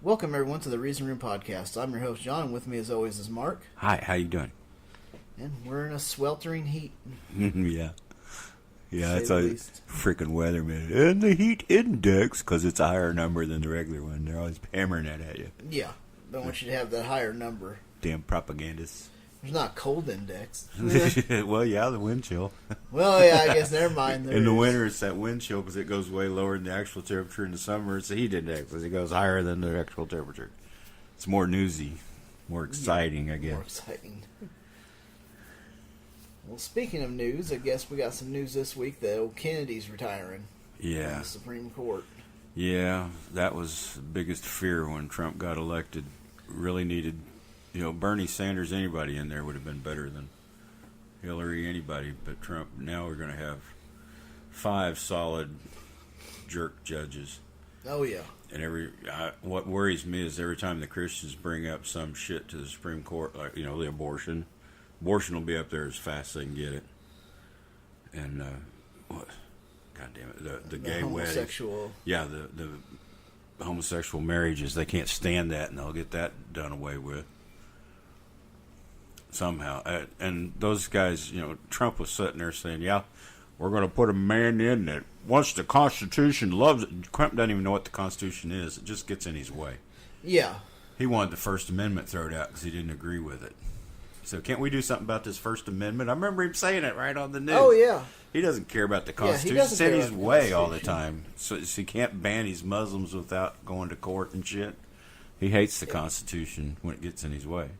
Welcome everyone to the Reason Room Podcast. I'm your host John, and with me as always is Mark. Hi, how you doing? And we're in a sweltering heat. Yeah, Say it's the a least. freaking weatherman. And the heat index, because it's a higher number than the regular one. They're always hammering that at you. Yeah, they want you to have that higher number. Damn propagandists. There's not a cold index. Well, yeah, the wind chill. Well, yeah, I guess never mind. There In the is. winter, it's that wind chill because it goes way lower than the actual temperature. In the summer, it's the heat index because it goes higher than the actual temperature. It's more newsy, more exciting, I guess. More exciting. Well, speaking of news, I guess we got some news this week that old Kennedy's retiring from Yeah, the Supreme Court. yeah, that was the biggest fear when Trump got elected. Really needed, Bernie Sanders, anybody in there would have been better than Hillary, anybody but Trump. Now we're going to have 5 solid jerk judges. Oh, yeah. And what worries me is every time the Christians bring up some shit to the Supreme Court, like, the abortion will be up there as fast as they can get it. And, what? God damn it, the gay wedding. Homosexual. Yeah, the homosexual marriages, they can't stand that, and they'll get that done away with somehow. And those guys, Trump was sitting there saying, yeah, we're going to put a man in that once the Constitution loves it. Trump doesn't even know what the Constitution is. It just gets in his way. Yeah. He wanted the First Amendment thrown out because he didn't agree with it. So can't we do something about this First Amendment? I remember him saying it right on the news. Oh, yeah. He doesn't care about the Yeah, Constitution. he doesn't It's in care his about the way all the Constitution. time. So he can't ban his Muslims without going to court and shit. He hates the Constitution when it gets in his way.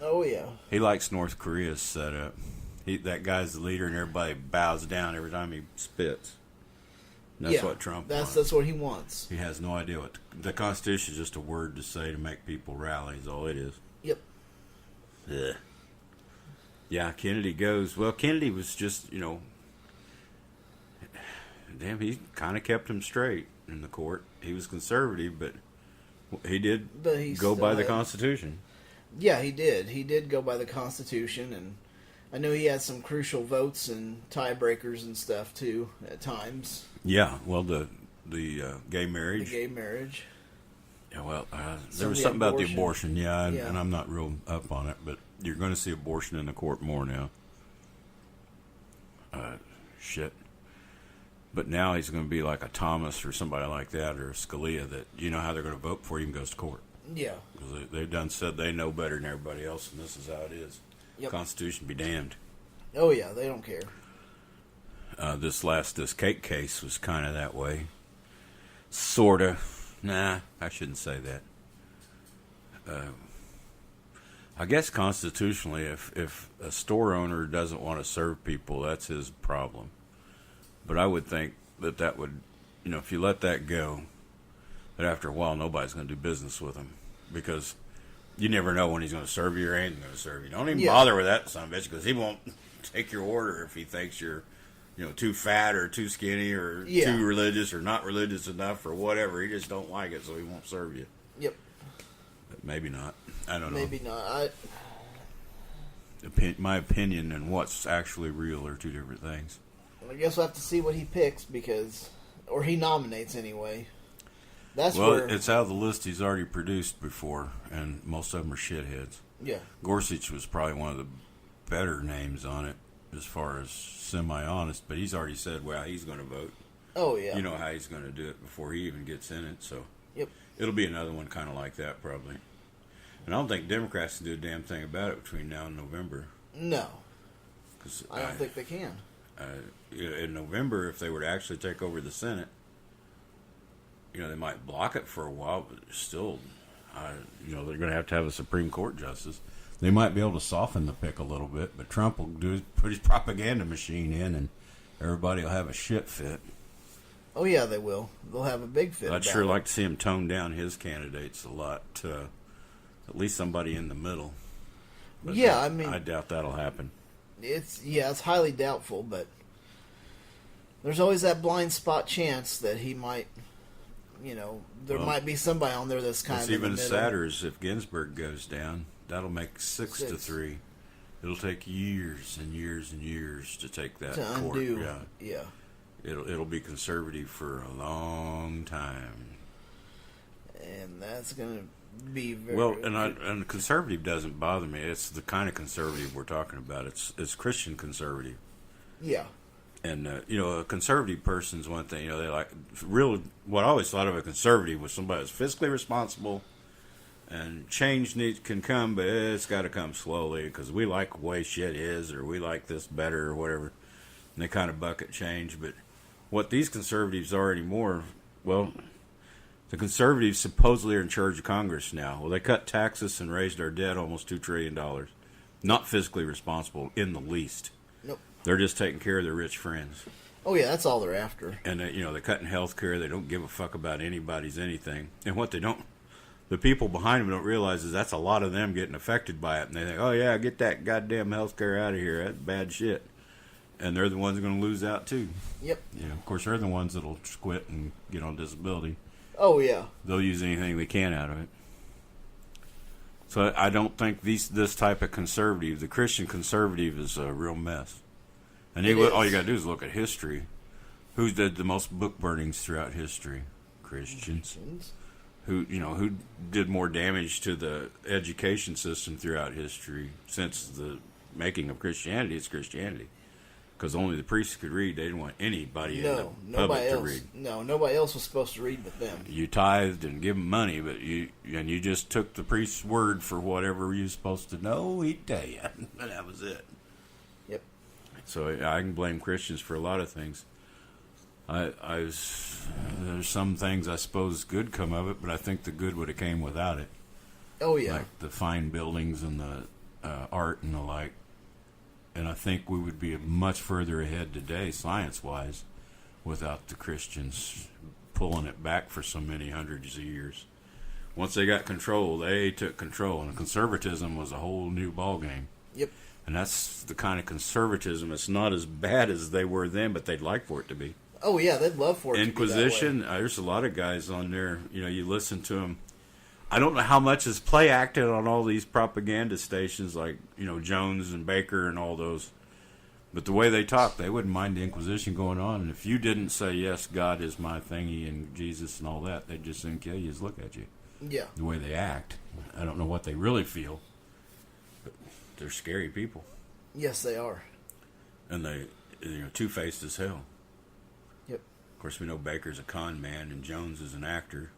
Oh, yeah. He likes North Korea's setup. That guy's the leader, and everybody bows down every time he spits. And that's what Trump wants. That's what he wants. He has no idea what the Constitution is. Just a word to say to make people rally. Is all it is. Yep. Ugh. Yeah, Kennedy goes. Well, Kennedy was just, damn, he kind of kept him straight in the court. He was conservative, but he did go by the Constitution. Yeah, he did. He did go by the Constitution, and I know he had some crucial votes and tiebreakers and stuff too at times. Yeah, well, the gay marriage. The gay marriage. Yeah, well, Some there of was the something about the abortion. abortion, yeah, Yeah. and I'm not real up on it, but you're going to see abortion in the court more now. Shit. But now he's going to be like a Thomas or somebody like that, or a Scalia, that you know how they're going to vote before he even goes to court. Yeah. Because they've done said they know better than everybody else, and this is how it is. Yep. Constitution be damned. Oh yeah, they don't care. This cake case was kind of that way. Sorta. Nah, I shouldn't say that. I guess constitutionally, if a store owner doesn't want to serve people, that's his problem. But I would think that would, if you let that go, that after a while nobody's going to do business with him, because you never know when he's going to serve you or ain't going to serve you. Don't even bother with that son of a bitch, because he won't take your order if he thinks you're too fat or too skinny or too religious or not religious enough or whatever. He just don't like it, so he won't serve you. Yep. But maybe not. I don't know. Maybe not. My opinion and what's actually real are two different things. I guess we'll have to see what he picks or he nominates anyway. That's Well, where it's out of the list he's already produced before, and most of them are shitheads. yeah. Gorsuch was probably one of the better names on it as far as semi-honest, but he's already said, well, he's going to vote. Oh yeah. You know how he's going to do it before he even gets in it, so Yep. it'll be another one kind of like that probably. And I don't think Democrats can do a damn thing about it between now and November. No. 'Cause I don't think they can. in November, if they were to actually take over the Senate, they might block it for a while, but still, they're going to have a Supreme Court justice. They might be able to soften the pick a little bit, but Trump will put his propaganda machine in, and everybody will have a shit fit. Oh yeah, they will. They'll have a big fit. I'd sure like to see him tone down his candidates a lot. At least somebody in the middle. But yeah, I doubt that'll happen. It's highly doubtful, but there's always that blind spot chance that he might, there might be somebody on there that's kind of even in the middle. sadder is if Ginsburg goes down. That'll make 6-3. It'll take years and years and years to take that to court. undo. Yeah. It'll be conservative for a long time. And that's going to be very Well, and conservative doesn't bother me. It's the kind of conservative we're talking about. It's Christian conservative. yeah. And a conservative person's one thing. They like what I always thought of a conservative was somebody who's fiscally responsible, and change can come, but it's got to come slowly because we like the way shit is, or we like this better, or whatever. And they kind of bucket change. But what these conservatives are anymore, well, the conservatives supposedly are in charge of Congress now. Well, they cut taxes and raised our debt almost $2 trillion. Not fiscally responsible in the least. Nope. They're just taking care of their rich friends. Oh, yeah, that's all they're after. And, they're cutting health care. They don't give a fuck about anybody's anything. And what the people behind them don't realize is that's a lot of them getting affected by it. And they think, oh, yeah, get that goddamn health care out of here. That's bad shit. And they're the ones that are going to lose out, too. Yep. Of course, they're the ones that'll quit and get on disability. Oh, yeah. They'll use anything they can out of it. So I don't think this type of conservative, the Christian conservative, is a real mess. And all you got to do is look at history. Who did the most book burnings throughout history? Christians. Who did more damage to the education system throughout history since the making of Christianity? It's Christianity. Because only the priests could read. They didn't want anybody in the public to read. No, nobody else was supposed to read but them. You tithed and give them money, but you just took the priest's word for whatever you were supposed to know. He'd tell you, and that was it. Yep. So I can blame Christians for a lot of things. There's some things I suppose good come of it, but I think the good would have came without it. Oh yeah. Like the fine buildings and the art and the like. And I think we would be much further ahead today, science-wise, without the Christians pulling it back for so many hundreds of years. Once they got control, they took control, and conservatism was a whole new ballgame. Yep. And that's the kind of conservatism. It's not as bad as they were then, but they'd like for it to be. Oh yeah, they'd love for it Inquisition, to be that way. There's a lot of guys on there. You listen to them. I don't know how much is play acted on all these propaganda stations like, Jones and Baker and all those. But the way they talk, they wouldn't mind the Inquisition going on. And if you didn't say, yes, God is my thingy and Jesus and all that, they'd just soon kill you, just look at you. Yeah. The way they act. I don't know what they really feel. But they're scary people. Yes, they are. And they, two-faced as hell. Yep. Of course, we know Baker's a con man and Jones is an actor.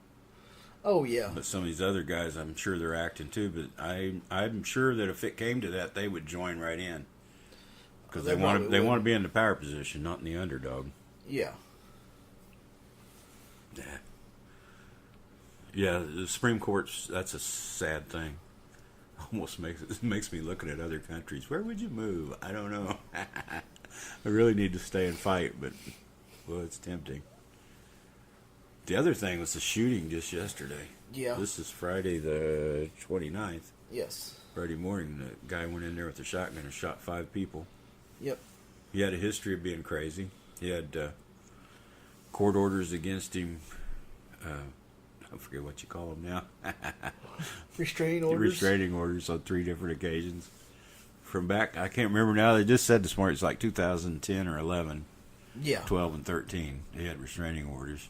Oh yeah. But some of these other guys, I'm sure they're acting too. But I'm sure that if it came to that, they would join right in because they want to be in the power position, not in the underdog. Yeah. Yeah. The Supreme Court's that's a sad thing. Almost makes me looking at other countries. Where would you move? I don't know. I really need to stay and fight, but well, it's tempting. The other thing was the shooting just yesterday. Yeah. This is Friday the 29th. Yes. Friday morning, the guy went in there with a shotgun and shot 5 people. Yep. He had a history of being crazy. He had court orders against him. I forget what you call them now. Restraining orders? Restraining orders on 3 different occasions. From back, I can't remember now. They just said this morning it's like 2010 or 11. Yeah. 12 and 13. He had restraining orders.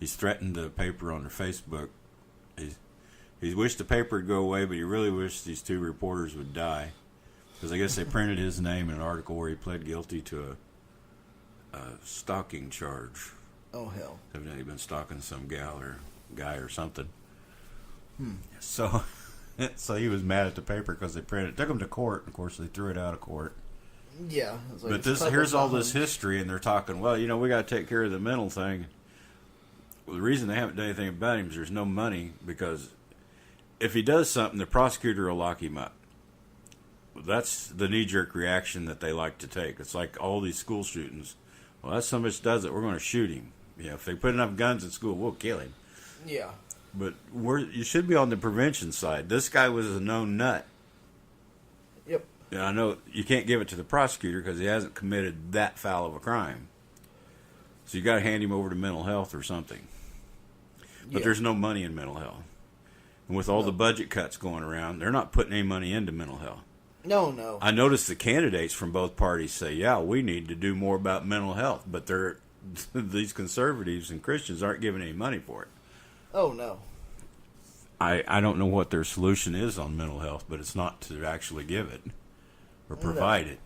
He's threatened the paper on their Facebook. He's wished the paper would go away, but he really wished these 2 reporters would die. Because I guess they printed his name in an article where he pled guilty to a stalking charge. Oh, hell. Evidently been stalking some gal or guy or something. So he was mad at the paper because they printed it. Took him to court. Of course, they threw it out of court. Yeah. Like, But here's all this history, and they're talking, well, we got to take care of the mental thing. Well, the reason they haven't done anything about him is there's no money, because if he does something, the prosecutor will lock him up. That's the knee-jerk reaction that they like to take. It's like all these school shootings. Well, that's somebody that does it. We're going to shoot him. If they put enough guns in school, we'll kill him. Yeah. But you should be on the prevention side. This guy was a known nut. Yep. And I know you can't give it to the prosecutor because he hasn't committed that foul of a crime. So you got to hand him over to mental health or something. But there's no money in mental health. And with all the budget cuts going around, they're not putting any money into mental health. No. I noticed the candidates from both parties say, yeah, we need to do more about mental health. But these conservatives and Christians aren't giving any money for it. Oh, no. I don't know what their solution is on mental health, but it's not to actually give it or provide it.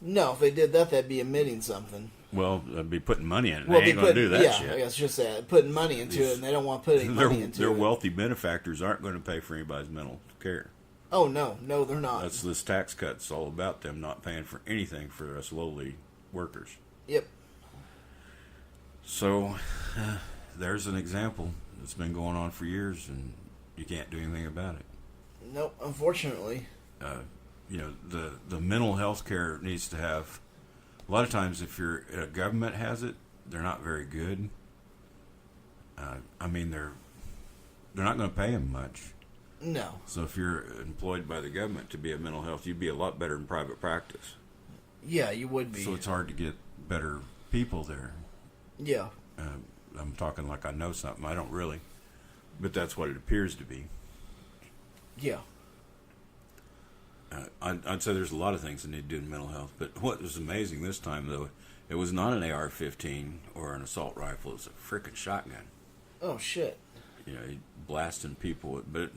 No, if they did that, they'd be omitting something. Well, they'd be putting money in it. Well, They ain't going to do that yeah, shit. I guess just that, putting money into it, and they don't want to put any money into Their it. wealthy benefactors aren't going to pay for anybody's mental care. Oh, no, they're not. That's this tax cut's all about them not paying for anything for us lowly workers. Yep. So, there's an example that's been going on for years, and you can't do anything about it. Nope, unfortunately. The mental health care needs to have. A lot of times, if a government has it, they're not very good. They're not going to pay them much. No. So if you're employed by the government to be a mental health, you'd be a lot better in private practice. Yeah, you would be. So it's hard to get better people there. Yeah. I'm talking like I know something. I don't really, but that's what it appears to be. Yeah. I'd say there's a lot of things that need to do in mental health, but what was amazing this time, though, it was not an AR-15 or an assault rifle. It was a freaking shotgun. Oh, shit. He blasting people with, but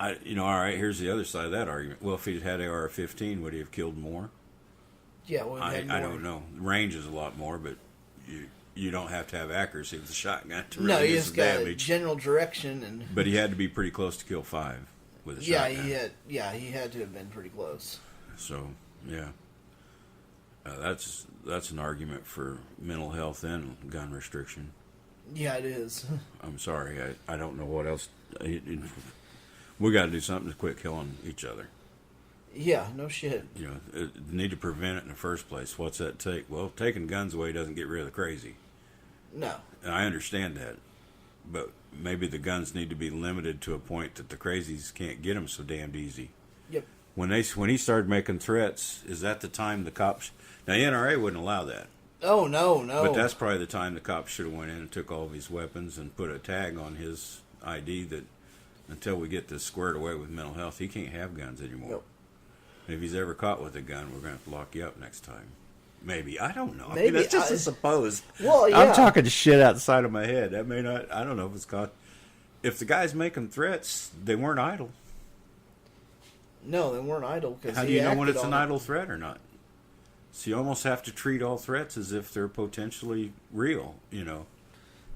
all right, here's the other side of that argument. Well, if he'd had AR-15, would he have killed more? Yeah, well, I don't know. Range is a lot more, but you don't have to have accuracy with a shotgun to really no, he do just some got damage. general direction and. But he had to be pretty close to kill 5 with a Yeah, shotgun. he had to have been pretty close. So yeah, that's an argument for mental health and gun restriction. Yeah, it is. I'm sorry, I don't know what else. We got to do something to quit killing each other. Yeah, no shit. Need to prevent it in the first place. What's that take? Well, taking guns away doesn't get rid of the crazy. No. And I understand that, but maybe the guns need to be limited to a point that the crazies can't get them so damned easy. Yep. When he started making threats, is that the time the cops? Now, the NRA wouldn't allow that. Oh, no. But that's probably the time the cops should have went in and took all of his weapons and put a tag on his ID that until we get this squared away with mental health, he can't have guns anymore. Nope. If he's ever caught with a gun, we're going to have to lock you up next time. Maybe. I don't know. Maybe. That's just a suppose. Well, yeah. I'm talking shit outside of my head. That may not. I don't know if it's caught. If the guy's making threats, they weren't idle. No, they weren't idle. How do you know when it's an idle threat or not? So you almost have to treat all threats as if they're potentially real,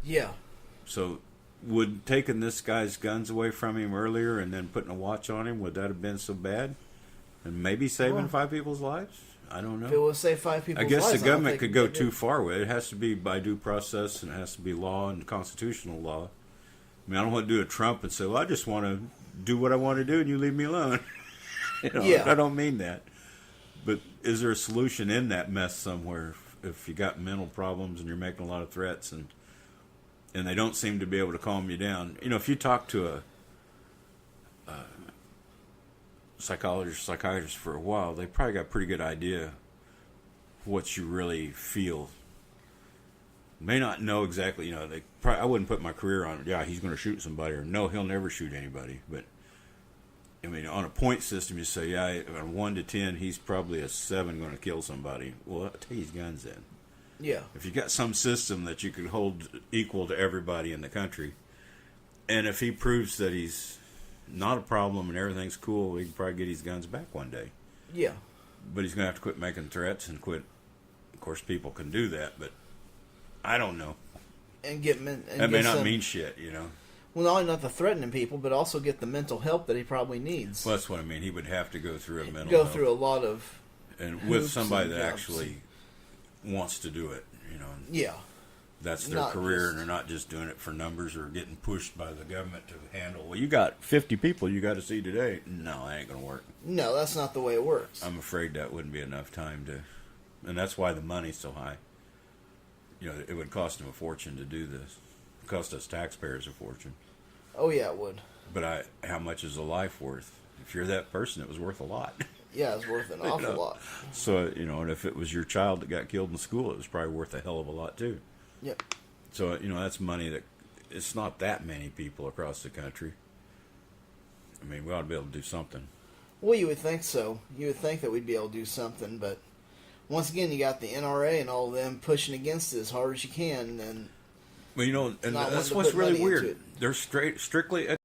Yeah. So would taking this guy's guns away from him earlier and then putting a watch on him, would that have been so bad? And maybe saving 5 people's lives? I don't know. If it will save 5 people's I guess lives, the government think could go they too did. far with it. It has to be by due process, and it has to be law and constitutional law. I don't want to do a Trump and say, well, I just want to do what I want to do and you leave me alone. Yeah. I don't mean that. But is there a solution in that mess somewhere if you got mental problems and you're making a lot of threats and they don't seem to be able to calm you down? If you talk to a psychiatrist for a while, they probably got a pretty good idea what you really feel. May not know exactly, I wouldn't put my career on, he's going to shoot somebody, or no, he'll never shoot anybody. But, on a point system, you say, on 1 to 10, he's probably a 7 going to kill somebody. Well, take his guns then. Yeah. If you got some system that you could hold equal to everybody in the country, and if he proves that he's not a problem and everything's cool, he can probably get his guns back one day. Yeah. But he's going to have to quit making threats and quit. Of course, people can do that, but I don't know. And get That may not mean shit, Well, not only not the threatening people, but also get the mental help that he probably needs. Well, that's what I mean. He would have to go through a mental Go health. through a lot of And with hoops somebody and that jumps. actually wants to do it, Yeah. That's their Not career, just- and they're not just doing it for numbers or getting pushed by the government to handle. Well, you got 50 people you got to see today. No, that ain't going to work. No, that's not the way it works. I'm afraid that wouldn't be enough time to, and that's why the money's so high. It would cost them a fortune to do this. It cost us taxpayers a fortune. Oh, yeah, it would. But how much is a life worth? If you're that person, it was worth a lot. Yeah, it's worth an awful lot. So, and if it was your child that got killed in school, it was probably worth a hell of a lot too. Yep. So, that's money that, it's not that many people across the country. We ought to be able to do something. Well, you would think so. You would think that we'd be able to do something, but once again, you got the NRA and all of them pushing against it as hard as you can, and Well, and Not that's wanting to what's put really money into weird. it. They're strictly